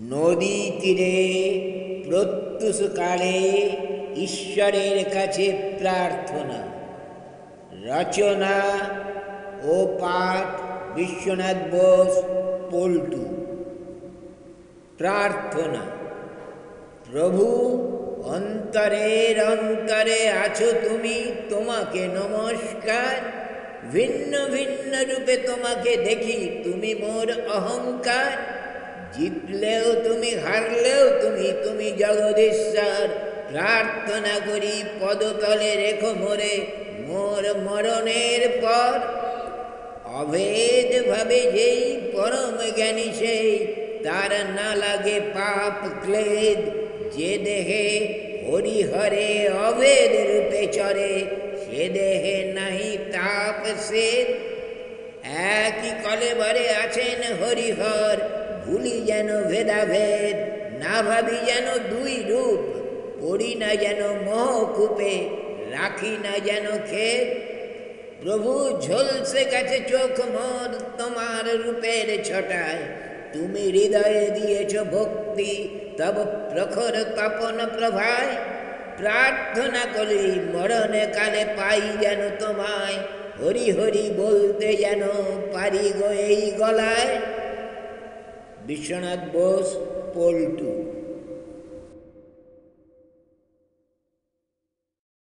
নদী তীরে প্রত্যুষকালে ঈশ্বরের কাছে প্রার্থনা। রচনা ও পাঠ বিশ্বনাথ বোস, পল্টু। প্রার্থনা। প্রভু, অন্তরের অন্তরে আছো তুমি, তোমাকে নমস্কার। ভিন্ন ভিন্ন রূপে তোমাকে দেখি, তুমি মোর অহংকার। জিতলেও তুমি, হারলেও তুমি, তুমি জগদীশ্বর। প্রার্থনা করি পদতলে রেখো মোরে, মোর মরণের পর। অভেদ ভাবে যেই পরম জ্ঞানী সেই, তার না লাগে পাপ ক্লেদ। যে দেহে হরিহরে অভেদ রূপে চরে, সে দেহে নাহি তাপ সেদ। একই কলেবরে আছেন হরিহর, ভুলি যেন ভেদাভেদ। না ভাবি যেন দুই রূপ, পড়ি না যেন মোহকূপে, রাখি না যেন খেদ। প্রভু, ঝলসে গেছে চোখ মোর তোমার রূপের ছটায়। তুমি হৃদয়ে দিয়েছ ভক্তি, তব প্রখর তপন প্রভায়। প্রার্থনা করি মরণে কালে পাই যেন তোমায়, হরি হরি বলতে যেন পারি গো এই গলায়। বিশ্বনাথ বোস, পল্টু।